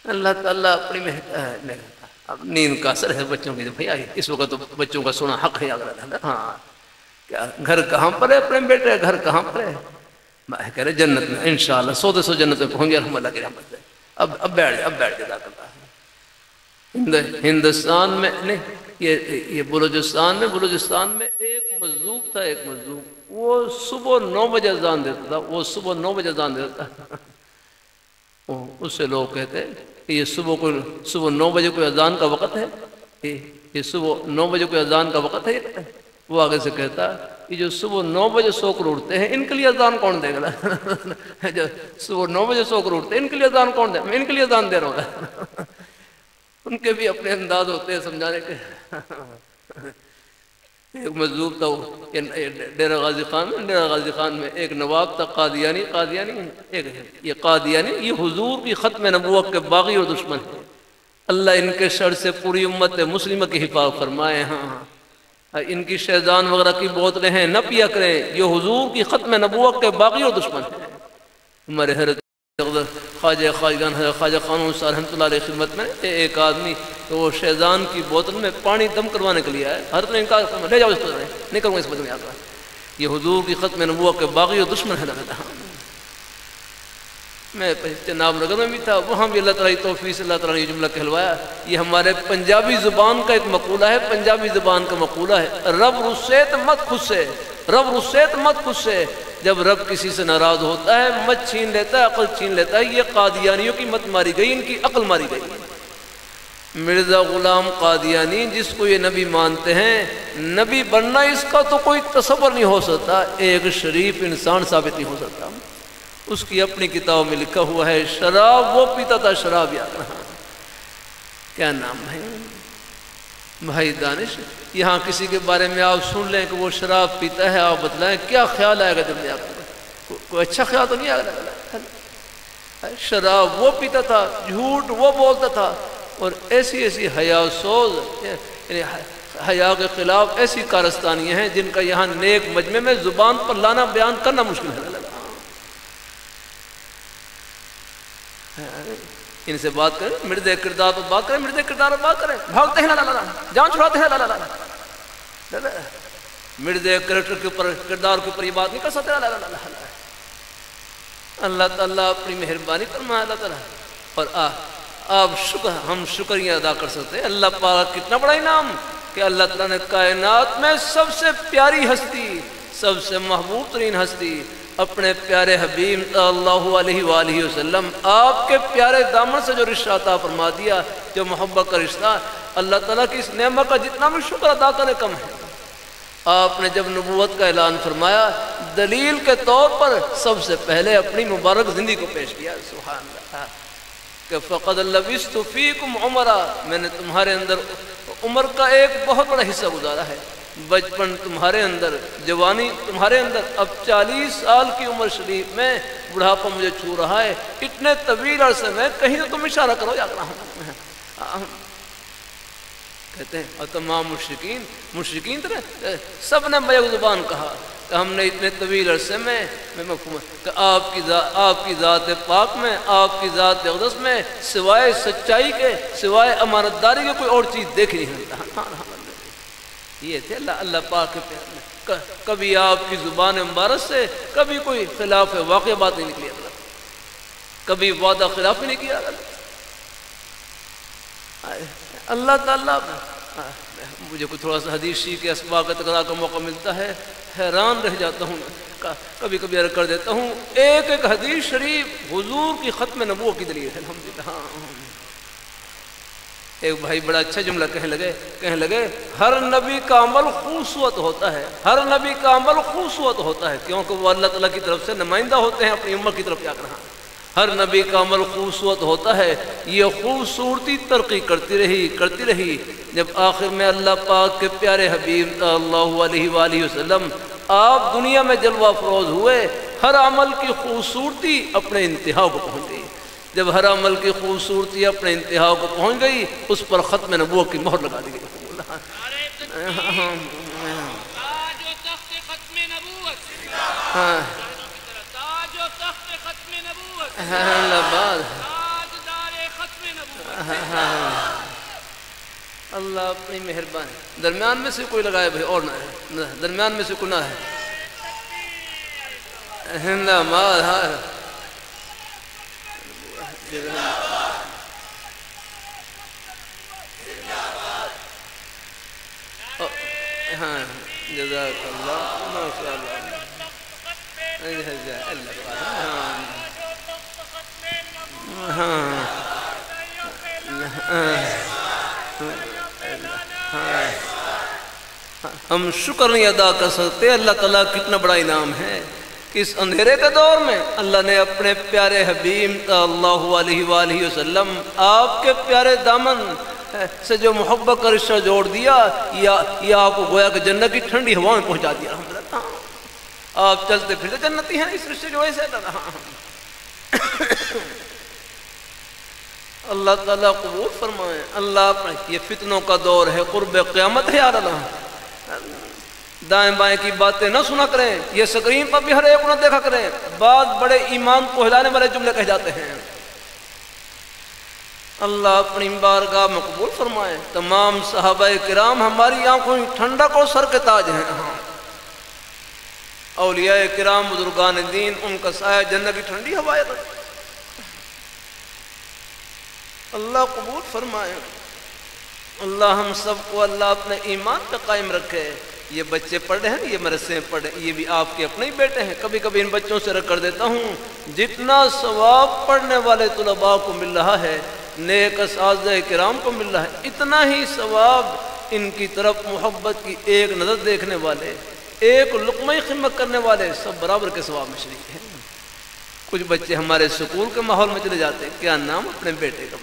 S1: اللہ تعالیٰ اپنی اب نیند کا اثر ہے بچوں کی، بھائی اس وقت تو بچوں کا سونا حق ہے اگر۔ ہاں کیا گھر کہاں پر ہے اپنے بیٹے، گھر کہاں پر ہے؟ میں کہہ رہے جنت میں انشاءاللہ 100 جنت میں پہنچ گیا الحمدللہ کی رحمت سے۔ اب بیٹھ جزاک اللہ۔ ہندوستان میں نہیں، یہ بلوچستان میں ایک مجذوب تھا، ایک مجذوب، وہ صبح 9 بجے اذان دیتا تھا، اس سے لوگ کہتے کہ یہ صبح 9 بجے کوئی اذان کا وقت ہے، یہ صبح 9 بجے کوئی اذان کا وقت ہے؟ وہ آگے سے کہتا کہ جو صبح 9 بجے سو کر اٹھتے ہیں ان کے لیے اذان کون دے گا؟ جو صبح 9 بجے سو کر اٹھتے ہیں ان کے لیے اذان کون دے؟ میں ان کے لیے اذان دے رہا ہوں۔ ان کے بھی اپنے انداز ہوتے ہیں سمجھانے کے۔ ایک مجذوب تھا ڈیرہ غازی خان میں ایک نواب تھا قادیانی یہ قادیانی، یہ حضور کی ختم نبوت کے باغی اور دشمن ہے۔ اللہ ان کے شر سے پوری امت مسلمہ کی حفاظت فرمائے۔ ہاں ان کی شیزان وغیرہ کی بوتلیں ہیں، نہ پیا کریں، یہ حضور کی ختم نبوت کے باغی اور دشمن ہے۔ ہمارے حضرت خواجہ خانون صاحب رحمۃ اللہ علیہ خدمت میں ایک آدمی تو وہ شیزان کی بوتل میں پانی دم کروانے کے لیے آیا، حضرت نے انکار فرمایا، لے جاؤ اس کو، نہیں کروں گا اس بدل میں آتا، یہ حضور کی ختم نبوت کے باغی اور دشمن ہے۔ میں جناب نگر میں بھی تھا، وہاں بھی اللہ تعالیٰ کی توفیق سے اللہ تعالیٰ نے یہ جملہ کہلوایا۔ یہ ہمارے پنجابی زبان کا ایک مقولہ ہے، پنجابی زبان کا مقولہ ہے، رب رسے تو مت خسے، رب رسے تو مت خسے۔ جب رب کسی سے ناراض ہوتا ہے مت چھین لیتا ہے، عقل چھین لیتا ہے۔ یہ قادیانیوں کی مت ماری گئی، ان کی عقل ماری گئی۔ مرزا غلام قادیانی جس کو یہ نبی مانتے ہیں، نبی بننا اس کا تو کوئی تصور نہیں ہو سکتا، ایک شریف انسان ثابت نہیں ہو سکتا۔ اس کی اپنی کتاب میں لکھا ہوا ہے، شراب وہ پیتا تھا، شراب یاد رہا۔ کیا نام ہے بھائی دانش؟ یہاں کسی کے بارے میں آپ سن لیں کہ وہ شراب پیتا ہے، آپ بتلائیں کیا خیال آئے گا دل میں؟ آپ کو کوئی اچھا خیال تو نہیں آئے گا۔ شراب وہ پیتا تھا، جھوٹ وہ بولتا تھا، اور ایسی حیا سوز، یعنی حیا کے خلاف ایسی کارستانیاں ہیں جن کا یہاں نیک مجمع میں زبان پر لانا بیان کرنا مشکل ہے۔ ان سے بات کریں، مرد کردار پر بات کریں، مرد کردار پر بات کریں، بھاگتے ہیں لا لا لا، جان چھڑاتے ہیں لا لا لا لا، مرد کریکٹر کے اوپر، کردار کے اوپر یہ بات نہیں کر سکتے لا لا لا لا۔ اللہ تعالیٰ اپنی مہربانی فرمائے اللہ تعالیٰ، اور آپ ہم شکریہ ادا کر سکتے ہیں۔ اللہ پاک کتنا بڑا انعام کہ اللہ تعالیٰ نے کائنات میں سب سے پیاری ہستی، سب سے محبوب ترین ہستی، اپنے پیارے حبیب صلی اللہ علیہ وآلہ وسلم، آپ کے پیارے دامن سے جو رشتہ عطا فرما دیا، جو محبت کا رشتہ، اللہ تعالیٰ کی اس نعمت کا جتنا بھی شکر ادا کرے کم ہے۔ آپ نے جب نبوت کا اعلان فرمایا، دلیل کے طور پر سب سے پہلے اپنی مبارک زندگی کو پیش کیا، سبحان اللہ، کہ فقد لبثت فیکم عمرا، میں نے تمہارے اندر عمر کا ایک بہت بڑا حصہ گزارا ہے، بچپن تمہارے اندر، جوانی تمہارے اندر، اب 40 سال کی عمر شریف میں بڑھاپا مجھے چھو رہا ہے، اتنے طویل عرصے میں کہیں تو تم اشارہ کرو یا کہتے ہیں۔ اور تمام مشرکین سب نے بیک زبان کہا کہ ہم نے اتنے طویل عرصے میں کہ آپ کی ذات پاک میں، آپ کی ذات اقدس میں سوائے سچائی کے، سوائے امانت داری کے کوئی اور چیز دیکھ نہیں ملتا۔ یہ تھے اللہ پاک کے پیار میں، کبھی آپ کی زبان مبارک سے کبھی کوئی خلاف واقع بات نہیں نکلی، کبھی وعدہ خلاف نہیں کیا اللہ تعالیٰ۔ مجھے کوئی تھوڑا سا حدیث کے اسباق کا تکرار کا موقع ملتا ہے، حیران رہ جاتا ہوں، کبھی کبھی عرض کر دیتا ہوں، ایک ایک حدیث شریف حضور کی ختم نبوت کی دلیل ہے، الحمدللہ۔ ایک بھائی بڑا اچھا جملہ کہنے لگے ہر نبی کا عمل خوبصورت ہوتا ہے، ہر نبی کا عمل خوبصورت ہوتا ہے، کیونکہ وہ اللہ تعالیٰ کی طرف سے نمائندہ ہوتے ہیں اپنی امت کی طرف کیا کرنا۔ ہر نبی کا عمل خوبصورت ہوتا ہے، یہ خوبصورتی ترقی کرتی رہی جب آخر میں اللہ پاک کے پیارے حبیب صلی اللہ علیہ وآلہ وسلم آپ دنیا میں جلوہ افروز ہوئے، ہر عمل کی خوبصورتی اپنے انتہا کو پہنچ گئی۔ جب ہر عمل کی خوبصورتی اپنے انتہا کو پہنچ گئی، اس پر ختم نبوت کی مہر لگا دی گئی۔ اللہ اپنی مہربانی، درمیان میں سے کوئی لگائے بھائی اور نہ ہے، درمیان میں سے کوئی نہ ہے۔ ہندا مال ہاں جزاک اللہ، ماشاء اللہ، ہاں ہم شکر نہیں ادا کر سکتے اللہ تعالیٰ کتنا بڑا انعام ہے کہ اس اندھیرے کے دور میں اللہ نے اپنے پیارے حبیب صلی اللہ علیہ وآلہ وسلم آپ کے پیارے دامن سے جو محبت کا رشتہ جوڑ دیا یا آپ کو گویا کہ جنت کی ٹھنڈی ہوا میں پہنچا دیا. الحمدللہ آپ چلتے پھرتے جنتی ہیں اس رشتے کی وجہ سے. اللہ تعالیٰ قبول فرمائے. اللہ یہ فتنوں کا دور ہے, قرب قیامت ہے یار. اللہ دائیں بائیں کی باتیں نہ سنا کریں, یہ سکرین پر بھی ہر ایک نہ دیکھا کریں. بعض بڑے ایمان کو ہلانے والے جملے کہہ جاتے ہیں. اللہ اپنی بارگاہ میں قبول فرمائے. تمام صحابہ کرام ہماری آنکھوں کی ٹھنڈک اور سر کے تاج ہیں. اولیاء کرام بزرگان دین ان کا سایہ جنت کی ٹھنڈی ہوائیں. اللہ قبول فرمائے. اللہ ہم سب کو اللہ اپنے ایمان پہ قائم رکھے. یہ بچے پڑھ رہے ہیں, یہ مدرسے میں پڑھ رہے ہیں, یہ بھی آپ کے اپنے ہی بیٹے ہیں. کبھی کبھی ان بچوں سے رکھ کر دیتا ہوں, جتنا ثواب پڑھنے والے طلباء کو مل رہا ہے, نیک اساتذہ کرام کو مل رہا ہے, اتنا ہی ثواب ان کی طرف محبت کی ایک نظر دیکھنے والے, ایک لقمہ خدمت کرنے والے سب برابر کے ثواب میں شریک ہیں. کچھ بچے ہمارے سکول کے ماحول میں چلے جاتے ہیں. کیا نام اپنے بیٹے کا؟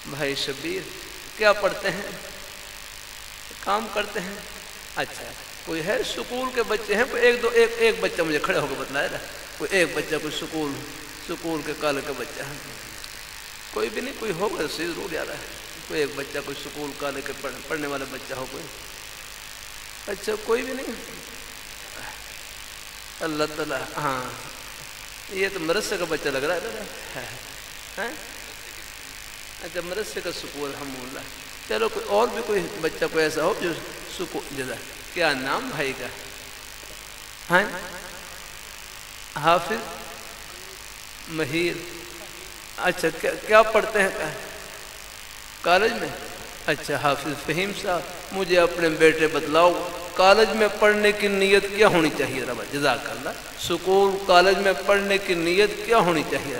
S1: بھائی شبیر. کیا پڑھتے ہیں؟ کام کرتے ہیں. اچھا, کوئی ہے سکول کے بچے ہیں؟ کوئی ایک بچہ مجھے کھڑے ہو کے بتلایا رہا, کوئی ایک بچہ کوئی سکول کے کالج کا بچہ ہے. کوئی بھی نہیں, کوئی ہوگا صحیح ضرور یاد ہے. کوئی ایک بچہ کوئی سکول کالج کے پڑھنے والا بچہ ہو کوئی. اچھا کوئی بھی نہیں. اللہ تعالیٰ. ہاں یہ تو مدرسے کا بچہ لگ رہا ہے. اچھا مدرسے کا سکول الحمدللہ. چلو کوئی اور بھی کوئی بچہ کوئی ایسا ہو جو سکول جزا. کیا نام بھائی کا؟ ہاں حافظ مہیر. اچھا کیا پڑھتے ہیں کالج میں؟ اچھا حافظ فہیم صاحب, مجھے اپنے بیٹے بتلاؤ کالج میں پڑھنے کی نیت کیا ہونی چاہیے؟ ربا جزاک اللہ. سکول کالج میں پڑھنے کی نیت کیا ہونی چاہیے؟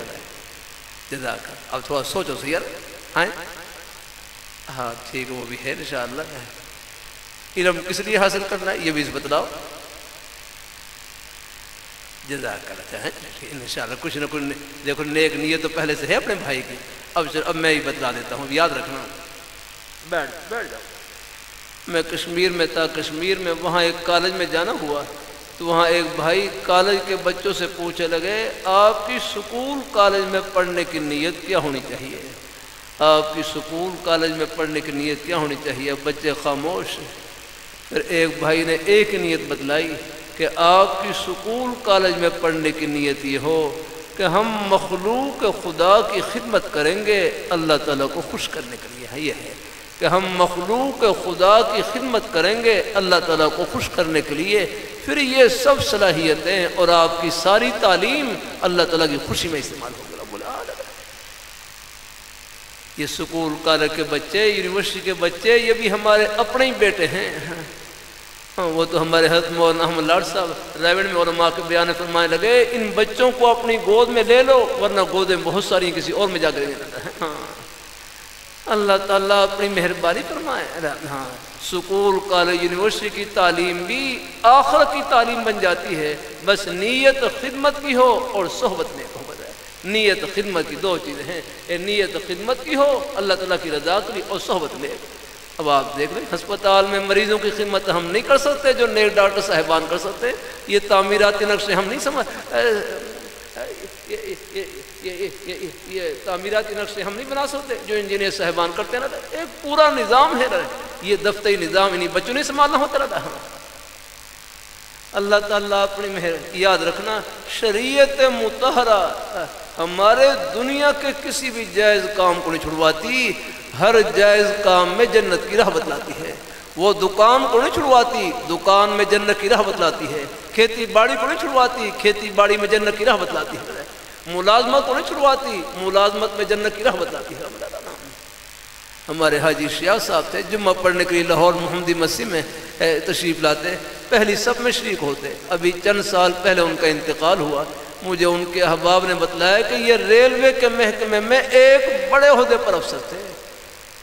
S1: جزاک اللہ. اب تھوڑا سوچو سی یار. ہاں ٹھیک ہے, وہ بھی ہے انشاءاللہ. علم کس لیے حاصل کرنا ہے یہ بھی بتلاؤ. جزاک اللہ. چاہیں انشاءاللہ کچھ نہ کچھ دیکھو, نیک نیت تو پہلے سے ہے اپنے بھائی کی. اب میں ہی بتلا دیتا ہوں, یاد رکھنا. بیٹھ جاؤ. میں کشمیر میں تھا. کشمیر میں وہاں ایک کالج میں جانا ہوا تو وہاں ایک بھائی کالج کے بچوں سے پوچھنے لگے, آپ کی سکول کالج میں پڑھنے کی نیت کیا ہونی چاہیے؟ آپ کی سکول کالج میں پڑھنے کی نیت کیا ہونی چاہیے؟ بچے خاموش. پھر ایک بھائی نے ایک نیت بتلائی کہ آپ کی سکول کالج میں پڑھنے کی نیت یہ ہو کہ ہم مخلوق خدا کی خدمت کریں گے اللہ تعالیٰ کو خوش کرنے کے لیے. یہ ہے کہ ہم مخلوق خدا کی خدمت کریں گے اللہ تعالیٰ کو خوش کرنے کے لیے. پھر یہ سب صلاحیتیں اور آپ کی ساری تعلیم اللہ تعالیٰ کی خوشی میں استعمال ہوگی. رب العالمین. یہ سکول کالج کے بچے, یونیورسٹی کے بچے, یہ بھی ہمارے اپنے ہی بیٹے ہیں. وہ تو ہمارے حضرت مولانا احمد لاڈ صاحب رائیوڈ میں علماء کے بیان فرمانے لگے, ان بچوں کو اپنی گود میں لے لو ورنہ گودیں بہت ساری کسی اور میں جا کر ہاں اللہ تعالیٰ اپنی مہربانی فرمائے. ہاں سکول کالج یونیورسٹی کی تعلیم بھی آخرت کی تعلیم بن جاتی ہے, بس نیت خدمت کی ہو اور صحبت نیک ہو. نیت خدمت کی دو چیزیں ہیں, نیت خدمت کی ہو اللہ تعالیٰ کی رضا کی اور صحبت نیک. اب آپ دیکھ لیں ہسپتال میں مریضوں کی خدمت ہم نہیں کر سکتے جو نیک ڈاکٹر صاحبان کر سکتے. یہ تعمیراتی نقشے ہم نہیں سمجھ, یہ تعمیراتی نقشے ہم نہیں بنا سکتے جو انجینئر صاحبان کرتے نا. ایک پورا نظام ہے, یہ دفتری نظام انہیں بچوں نے سنبھالنا ہوتا رہتا ہے. اللہ تعالیٰ اپنی مہر. یاد رکھنا شریعت مطہرہ ہمارے دنیا کے کسی بھی جائز کام کو نہیں چھڑواتی, ہر جائز کام میں جنت کی راہ بتلاتی ہے. وہ دکان کو نہیں چھڑواتی, دکان میں جنت کی راہ بتلاتی ہے. کھیتی باڑی کو نہیں چھڑواتی, کھیتی باڑی میں جنت کی راہ بتلاتی ہے. ملازمت کو نہیں چھڑواتی, ملازمت میں جنت کی راہ بتلاتی ہے. ہمارے حاجی شیعہ صاحب تھے, جمعہ پڑھنے کے لیے لاہور محمدی مسجد میں تشریف لاتے, پہلی صف میں شریک ہوتے. ابھی چند سال پہلے ان کا انتقال ہوا. مجھے ان کے احباب نے بتلایا کہ یہ ریلوے کے محکمے میں ایک بڑے عہدے پر افسر تھے۔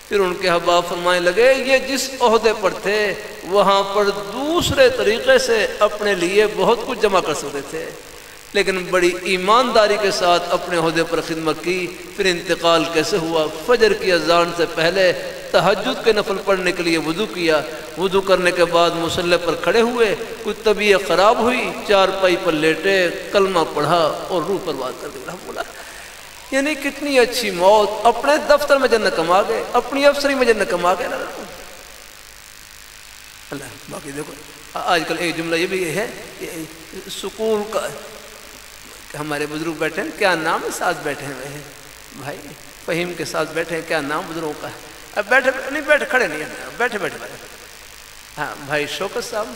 S1: پھر ان کے احباب فرمانے لگے یہ جس عہدے پر تھے وہاں پر دوسرے طریقے سے اپنے لیے بہت کچھ جمع کر سکتے تھے، لیکن بڑی ایمانداری کے ساتھ اپنے عہدے پر خدمت کی۔ پھر انتقال کیسے ہوا؟ فجر کی اذان سے پہلے تہجد کے نفل پڑھنے کے لیے وضو کیا، وضو کرنے کے بعد مصلی پر کھڑے ہوئے، کچھ طبیعت خراب ہوئی، چارپائی پر لیٹے، کلمہ پڑھا اور روح پرواز کر گئے رحمۃ اللہ۔ یعنی کتنی اچھی موت، اپنے دفتر میں جنت کما گئے، اپنی افسری میں جنت کما گئے اللہ۔ باقی دیکھو آج کل ایک جملہ یہ بھی ہے سکول کا، ہمارے بزرگ بیٹھے ہیں، کیا نام ہے ساتھ بیٹھے ہوئے ہیں بھائی، فہیم کے ساتھ بیٹھے ہیں، کیا نام بزرگوں کا ہے؟ اب بیٹھے نہیں، بیٹھے کھڑے نہیں، بیٹھے بیٹھے ہاں بھائی شوکت صاحب،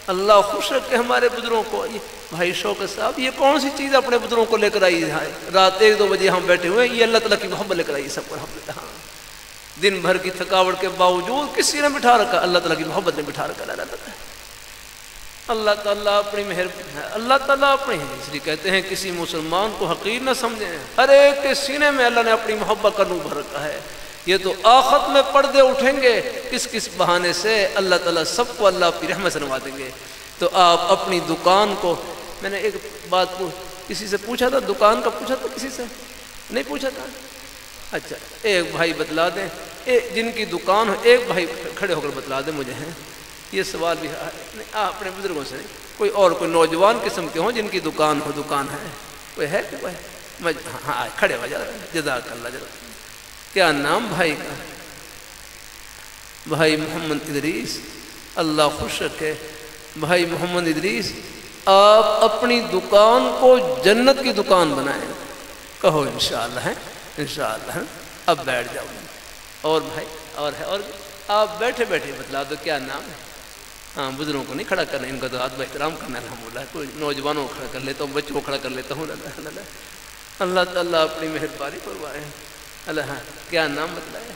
S1: اللہ خوش رکھے ہمارے بزرگوں کو۔ بھائی شوکت صاحب یہ کون سی چیز اپنے بزرگوں کو لے کر آئی ہے؟ رات 1-2 بجے ہم بیٹھے ہوئے ہیں، یہ اللہ تعالیٰ کی محبت لے کر آئی سب کو الحمدللہ۔ دن بھر کی تھکاوٹ کے باوجود کسی نے بٹھا رکھا، اللہ تعالیٰ کی محبت نے بٹھا رکھا۔ اللہ تعالیٰ اپنی مہربانی، اللہ تعالیٰ اپنی، اس لیے کہتے ہیں کسی مسلمان کو حقیر نہ سمجھیں، ہر ایک کے سینے میں اللہ نے اپنی محبت کا نور بھر رکھا ہے۔ یہ تو آخرت میں پردے اٹھیں گے کس کس بہانے سے، اللہ تعالیٰ سب کو اللہ اپنی رحمت سے نوازیں گے۔ تو آپ اپنی دکان کو، میں نے ایک بات کسی سے پوچھا تھا، دکان کا پوچھا تھا، کسی سے نہیں پوچھا تھا؟ اچھا ایک بھائی بتلا دیں، جن کی دکان ہو، ایک بھائی کھڑے ہو کر بتلا دیں مجھے ہیں یہ سوال بھی اپنے بزرگوں سے نہیں، کوئی اور کوئی نوجوان قسم کے ہوں جن کی دکان ہو، دکان ہے کوئی ہے کہ کوئی؟ ہاں کھڑے ہو جائے، جزاک اللہ جزاک۔ کیا نام بھائی کا؟ بھائی محمد ادریس، اللہ خوش رکھے۔ بھائی محمد ادریس آپ اپنی دکان کو جنت کی دکان بنائیں، کہو انشاءاللہ ہے، انشاءاللہ ہے۔ اب بیٹھ جاؤ، اور بھائی اور ہے، اور آپ بیٹھے بیٹھے بتلا دو کیا نام ہے۔ ہاں بزرگوں کو نہیں کھڑا کرنا، ان کا تو ادب احترام کرنا ہے الحمدللہ۔ کوئی نوجوانوں کو کھڑا کر لیتا ہوں، بچوں کو کھڑا کر لیتا ہوں، اللہ تعالیٰ اپنی مہربانی فرمائے۔ اللہ کیا نام بتلائے؟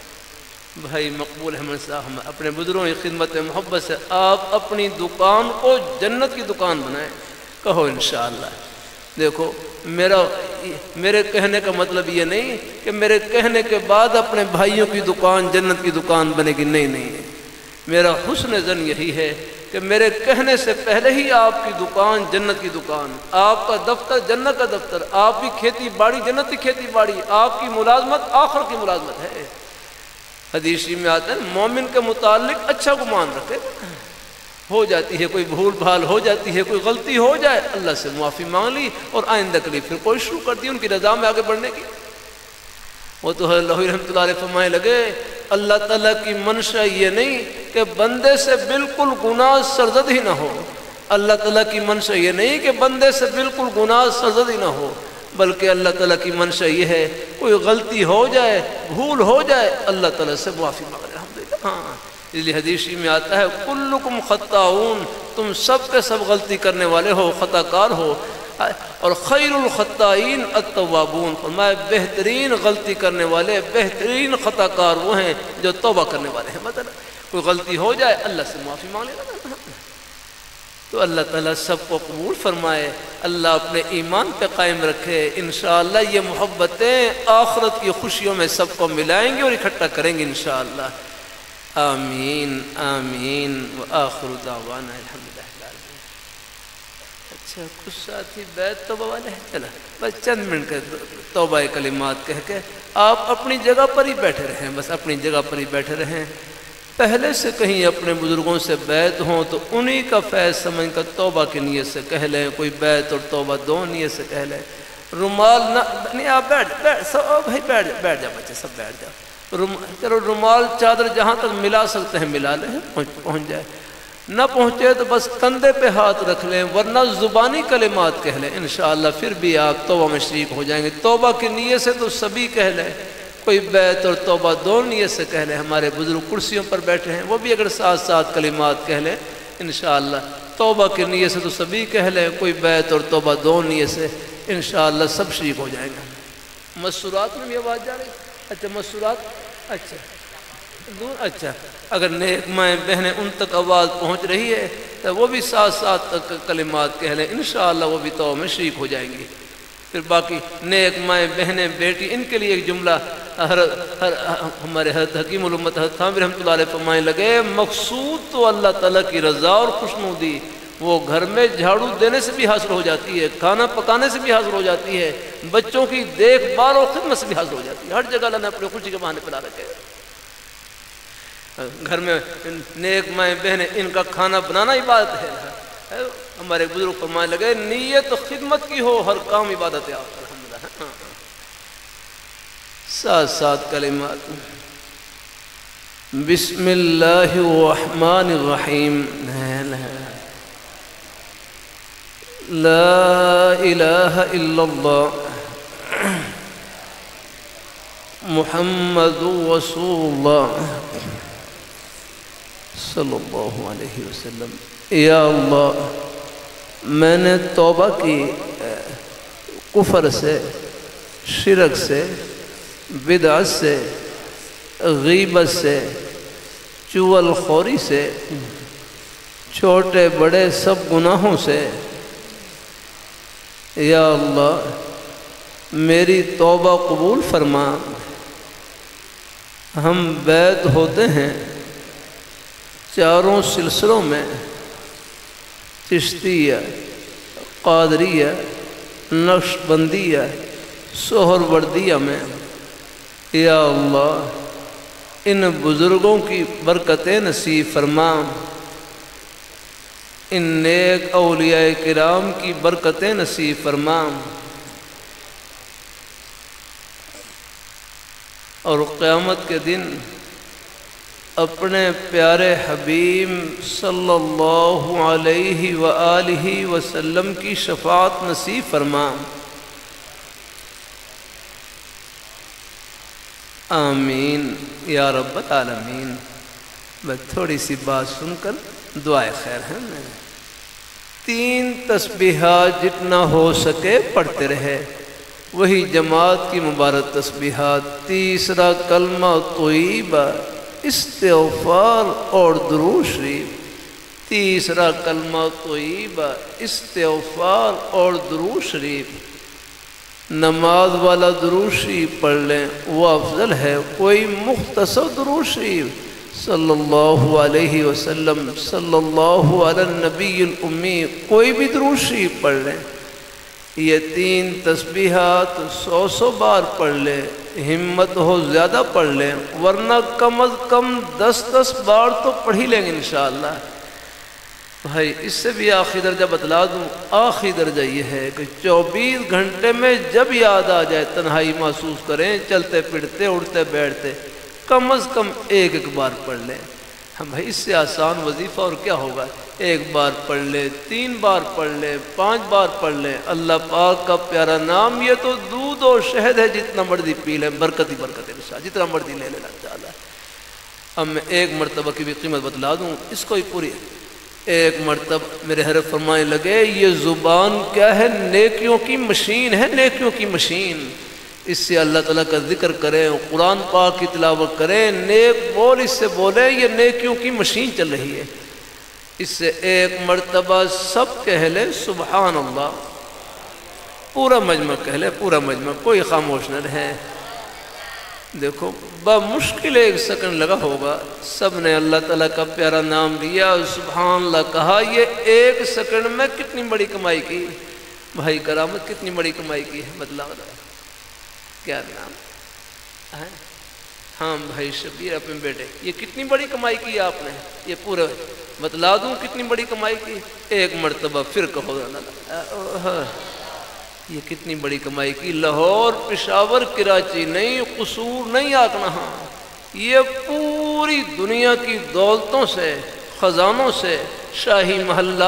S1: بھائی مقبول احمد صاحب، اپنے بزرگوں کی خدمت میں محبت سے آپ اپنی دکان کو جنت کی دکان بنائیں، کہو انشاءاللہ۔ دیکھو میرے کہنے کا مطلب یہ نہیں کہ میرے کہنے کے بعد اپنے بھائیوں کی دکان جنت کی دکان بنے گی، نہیں نہیں، میرا حسن ظن یہی ہے کہ میرے کہنے سے پہلے ہی آپ کی دکان جنت کی دکان، آپ کا دفتر جنت کا دفتر، آپ کی کھیتی باڑی جنت کی کھیتی باڑی، آپ کی ملازمت آخر کی ملازمت ہے۔ حدیث میں آتا ہے مومن کے متعلق اچھا گمان رکھے، ہو جاتی ہے کوئی بھول بھال ہو جاتی ہے، کوئی غلطی ہو جائے، اللہ سے معافی مانگ لی اور آئندہ کے لیے پھر کوئی شروع کر دی ان کی رضا میں آگے بڑھنے کی۔ وہ تو اللہ رحمۃ اللہ علیہ فرمانے لگے اللہ تعالیٰ کی منشا یہ نہیں کہ بندے سے بالکل گناہ سرزد ہی نہ ہو، اللہ تعالیٰ کی منشا یہ نہیں کہ بندے سے بالکل گناہ سرزد ہی نہ ہو، بلکہ اللہ تعالیٰ کی منشا یہ ہے کوئی غلطی ہو جائے، بھول ہو جائے، اللہ تعالیٰ سے معافی مانگ لے الحمدللہ۔ ہاں اس لیے حدیث میں آتا ہے کلکم خطاؤن، تم سب کے سب غلطی کرنے والے ہو، خطا کار ہو، اور خیر الخطائین التوابون، فرمایا بہترین غلطی کرنے والے، بہترین خطا کار وہ ہیں جو توبہ کرنے والے ہیں۔ مطلب کوئی غلطی ہو جائے اللہ سے معافی مانگ لینا، تو اللہ تعالیٰ سب کو قبول فرمائے، اللہ اپنے ایمان پہ قائم رکھے۔ انشاءاللہ یہ محبتیں آخرت کی خوشیوں میں سب کو ملائیں گے اور اکٹھا کریں گے انشاءاللہ۔ آمین آمین وآخر دعوانا الحمدللہ۔ اچھا کچھ ساتھی بیت توبہ والے ہیں، چلا بس چند منٹ کے توبہ کلمات کہہ کے آپ اپنی جگہ پر ہی بیٹھے رہیں، بس اپنی جگہ پر ہی بیٹھے رہیں۔ پہلے سے کہیں اپنے بزرگوں سے بیعت ہوں تو انہی کا فیض سمجھ کر توبہ کی نیت سے کہہ لیں، کوئی بیعت اور توبہ دو نیت سے کہہ لیں۔ رومال نہ نہیں، آپ بیٹھ سب بھائی بیٹھ جاؤ بچے، سب بیٹھ جاؤ۔ چلو رومال چادر جہاں تک ملا سکتے ہیں ملا لیں، پہنچ جائے، نہ پہنچے تو بس کندھے پہ ہاتھ رکھ لیں، ورنہ زبانی کلمات کہہ لیں، انشاءاللہ پھر بھی آپ توبہ میں شریک ہو جائیں گے۔ توبہ کی نیت سے تو سبھی کہہ لیں، کوئی بیعت اور توبہ دو نیت سے کہہ لیں۔ ہمارے بزرگ کرسیوں پر بیٹھے ہیں، وہ بھی اگر ساتھ ساتھ کلمات کہہ لیں انشاءاللہ۔ توبہ کی نیت سے تو سبھی کہہ لیں، کوئی بیعت اور توبہ دو نیت سے، انشاءاللہ سب شریک ہو جائیں گے۔ مسورات میں بھی آواز جا رہی؟ اچھا مسورات، اچھا دور، اچھا اگر نیک مائیں بہنیں ان تک آواز پہنچ رہی ہے تو وہ بھی ساتھ ساتھ کلمات کہہ لیں، انشاءاللہ وہ بھی توبہ میں شریک ہو جائیں گی۔ پھر باقی نیک مائیں بہنیں بیٹی ان کے لیے ایک جملہ ہمارے حضرت حکیم الامت حضرت تھانوی رحمۃ اللہ علیہ فرمائے لگے، مقصود تو اللہ تعالیٰ کی رضا اور خوشنودی وہ گھر میں جھاڑو دینے سے بھی حاصل ہو جاتی ہے، کھانا پکانے سے بھی حاصل ہو جاتی ہے، بچوں کی دیکھ بھال اور خدمت سے بھی حاصل ہو جاتی ہے۔ ہر جگہ اللہ نے اپنے خوشی کے بہانے پلا رکھے ہیں۔ گھر میں نیک مائیں بہنیں ان کا کھانا بنانا عبادت ہے۔ ہمارے بزرگ فرمانے لگے، نیت خدمت کی ہو ہر کام عبادت ہے آپ۔ الحمدللہ ساتھ ساتھ کلمات بسم اللہ الرحمن الرحیم، لا الہ الا اللہ محمد رسول اللہ صلی اللہ علیہ وسلم۔ یا اللہ میں نے توبہ کی کفر سے، شرک سے، بدعت سے، غیبت سے، چغل خوری سے، چھوٹے بڑے سب گناہوں سے۔ یا اللہ میری توبہ قبول فرما۔ ہم بیعت ہوتے ہیں چاروں سلسلوں میں، چشتیہ، قادریہ، نقشبندیہ، سہروردیہ میں۔ یا اللہ ان بزرگوں کی برکتیں نصیب فرما، ان نیک اولیاء کرام کی برکتیں نصیب فرما، اور قیامت کے دن اپنے پیارے حبیب صلی اللہ علیہ وآلہ وسلم کی شفاعت نصیب فرما۔ آمین یا رب العالمین۔ بس تھوڑی سی بات سن کر دعائے خیر ہے۔ 3 تسبیحات جتنا ہو سکے پڑھتے رہے، وہی جماعت کی مبارک تسبیحات۔ تیسرا کلمہ طیبہ، استغفار اور درود شریف۔ تیسرا کلمہ طیبہ، استغفار اور درود شریف۔ نماز والا درود شریف پڑھ لیں، وہ افضل ہے۔ کوئی مختصر درود شریف، صلی اللہ علیہ وسلم، صلی اللہ علی النبی الامی، کوئی بھی درود شریف پڑھ لیں۔ یہ 3 تسبیحات 100 بار پڑھ لیں، ہمت ہو زیادہ پڑھ لیں، ورنہ کم از کم 10 بار تو پڑھ ہی لیں گے انشاءاللہ۔ بھائی اس سے بھی آخری درجہ بتلا دوں۔ آخری درجہ یہ ہے کہ 24 گھنٹے میں جب یاد آ جائے، تنہائی محسوس کریں، چلتے پھرتے اٹھتے بیٹھتے، کم از کم ایک بار پڑھ لیں۔ ہم بھائی اس سے آسان وظیفہ اور کیا ہوگا؟ 1 بار پڑھ لیں، 3 بار پڑھ لیں، 5 بار پڑھ لیں۔ اللہ پاک کا پیارا نام یہ تو دودھ اور شہد ہے، جتنا مرضی پی لیں، برکت ہی برکت ہے، جتنا مرضی لے لینا چاہتا ہے۔ اب میں 1 مرتبہ کی بھی قیمت بتلا دوں، اس کو ہی پوری 1 مرتبہ میرے حضرت فرمانے لگے، یہ زبان کیا ہے؟ نیکیوں کی مشین ہے، نیکیوں کی مشین۔ اس سے اللہ تعالیٰ کا ذکر کریں، قرآن پاک کی تلاوت کریں، نیک بول اس سے بولیں، یہ نیکیوں کی مشین چل رہی ہے۔ اس سے 1 مرتبہ سب کہہ لیں سبحان اللہ، پورا مجمع کہہ لیں، پورا مجمع، کوئی خاموش نہ رہے۔ دیکھو بمشکل 1 سیکنڈ لگا ہوگا، سب نے اللہ تعالیٰ کا پیارا نام لیا، سبحان اللہ کہا۔ یہ 1 سیکنڈ میں کتنی بڑی کمائی کی بھائی، کرامت کتنی بڑی کمائی کی ہے، بدلا کیا نام ہے؟ ہاں بھائی شبیر اپنے بیٹے، یہ کتنی بڑی کمائی کی آپ نے، یہ پورا بتلا دوں کتنی بڑی کمائی کی۔ 1 مرتبہ پھر کہو یہ کتنی بڑی کمائی کی۔ لاہور، پشاور، کراچی نہیں، قصور نہیں آکنا، ہاں یہ پوری دنیا کی دولتوں سے، خزانوں سے، شاہی محلہ